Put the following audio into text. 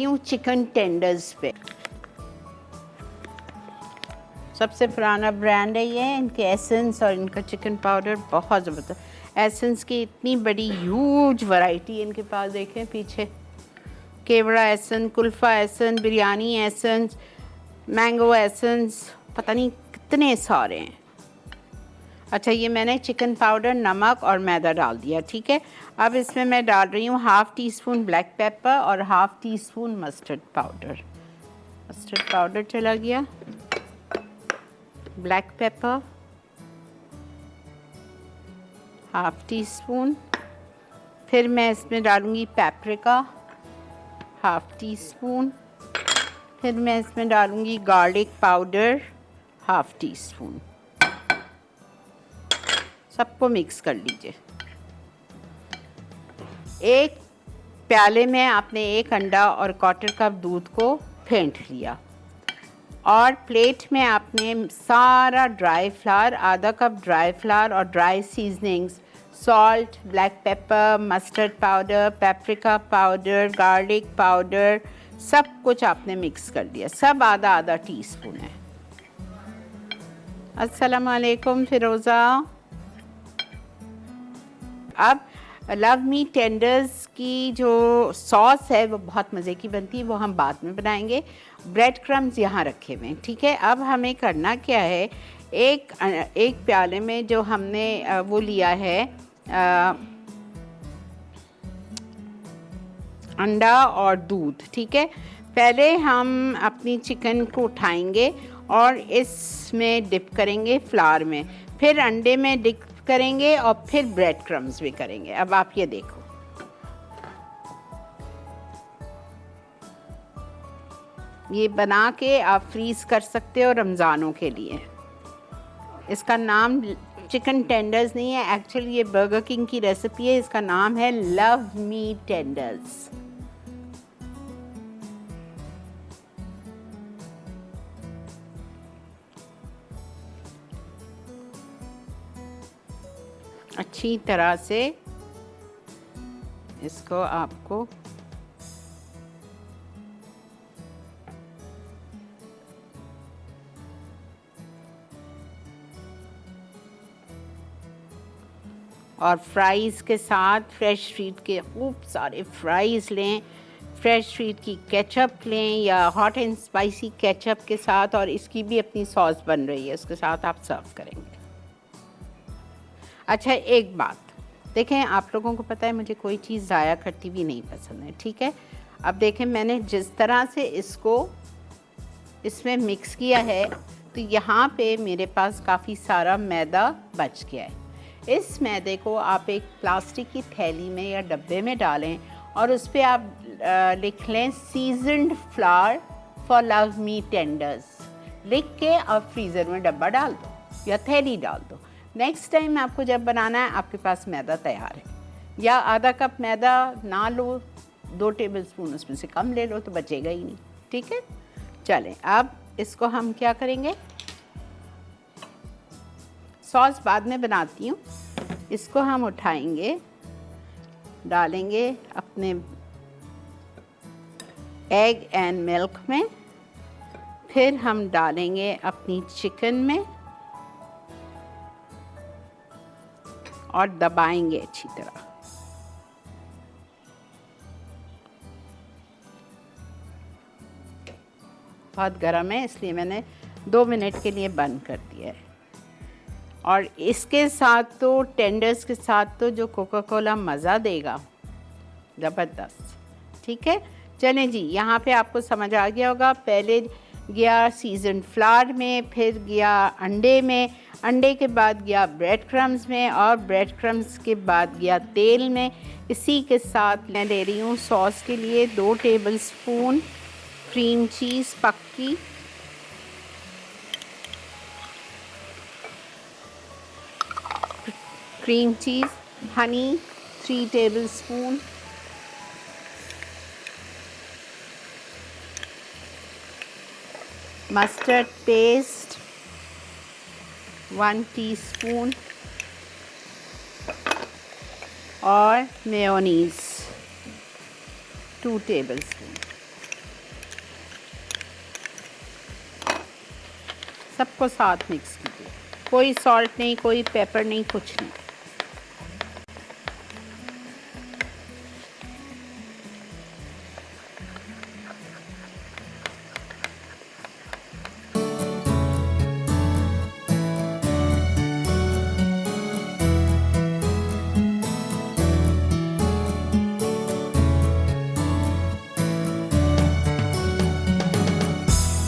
यूँ chicken tenders पे सबसे पुराना ब्रांड है ये, इनके एसेंस और इनका चिकन पाउडर बहुत ज़बरदस्त। एसेंस की इतनी बड़ी ह्यूज वैरायटी है इनके पास, देखें पीछे केवड़ा एसेंस, कुल्फ़ा essence, biryani essence, mango essence, पता नहीं कितने सारे हैं। अच्छा, ये मैंने चिकन पाउडर, नमक और मैदा डाल दिया, ठीक है। अब इसमें मैं डाल रही हूँ 1/2 टीस्पून ब्लैक पेपर और 1/2 teaspoon mustard powder. Mustard powder चला गया, ब्लैक पेपर 1/2 टीस्पून, फिर मैं इसमें डालूँगी पेपरिका 1/2 टीस्पून, फिर मैं इसमें डालूँगी गार्लिक पाउडर 1/2 टीस्पून। सबको मिक्स कर लीजिए। एक प्याले में आपने 1 अंडा और 1/4 कप दूध को फेंट लिया और प्लेट में आपने सारा ड्राई फ्लावर, आधा कप ड्राई फ्लावर और dry seasonings, salt, black pepper, mustard powder, paprika powder, garlic powder, सब कुछ आपने मिक्स कर दिया। सब आधा आधा टीस्पून है। अस्सलाम वालेकुम फिरोज़ा। अब लव मी टेंडर्स की जो सॉस है वो बहुत मज़े की बनती है, वो हम बाद में बनाएंगे। ब्रेड क्रम्स यहाँ रखे हुए हैं, ठीक है। अब हमें करना क्या है, एक प्याले में जो हमने वो लिया है अंडा और दूध, ठीक है। पहले हम अपनी चिकन को उठाएंगे और इसमें डिप करेंगे फ्लावर में, फिर अंडे में डिप करेंगे और फिर ब्रेड क्रम्स भी करेंगे। अब आप ये देखो, ये बना के आप फ्रीज कर सकते हो रमज़ानों के लिए। इसका नाम चिकन टेंडर्स नहीं है, एक्चुअली ये बर्गर किंग की रेसिपी है। इसका नाम है लव मी टेंडर्स। अच्छी तरह से इसको आपको और फ्राइज़ के साथ फ्रेश स्ट्रीट के खूब सारे फ्राइज़ लें, फ्रेश स्ट्रीट की केचप लें या हॉट एंड स्पाइसी केचप के साथ, और इसकी भी अपनी सॉस बन रही है, उसके साथ आप सर्व करेंगे। अच्छा, एक बात देखें, आप लोगों को पता है मुझे कोई चीज़ ज़ाया करती हुई नहीं पसंद है, ठीक है। अब देखें, मैंने जिस तरह से इसको इसमें मिक्स किया है तो यहाँ पे मेरे पास काफ़ी सारा मैदा बच गया है। इस मैदे को आप एक प्लास्टिक की थैली में या डब्बे में डालें और उस पर आप लिख लें seasoned flower for love me tenders, लिख के आप फ्रीज़र में डब्बा डाल दो या थैली डाल दो। नेक्स्ट टाइम आपको जब बनाना है आपके पास मैदा तैयार है, या आधा कप मैदा ना लो, 2 टेबलस्पून उसमें से कम ले लो तो बचेगा ही नहीं, ठीक है। चलें, अब इसको हम क्या करेंगे, सॉस बाद में बनाती हूँ। इसको हम उठाएंगे, डालेंगे अपने एग एंड मिल्क में, फिर हम डालेंगे अपनी चिकन में और दबाएंगे अच्छी तरह। बहुत गर्म है इसलिए मैंने 2 मिनट के लिए बंद कर दिया है। और इसके साथ तो टेंडर्स के साथ तो जो कोका कोला मज़ा देगा, ज़बरदस्त, ठीक है। चलें जी, यहाँ पे आपको समझ आ गया होगा। पहले गया सीजन फ्लावर में, फिर गया अंडे में, अंडे के बाद गया ब्रेड क्रम्स में, और ब्रेड क्रम्स के बाद गया तेल में। इसी के साथ मैं ले रही हूँ सॉस के लिए 2 टेबलस्पून क्रीम चीज़ पक्की, cream cheese, Honey 3 tablespoon, mustard paste 1 teaspoon और मेयोनीज़ 2 टेबलस्पून। सबको साथ मिक्स कीजिए, कोई सॉल्ट नहीं, कोई पेपर नहीं, कुछ नहीं।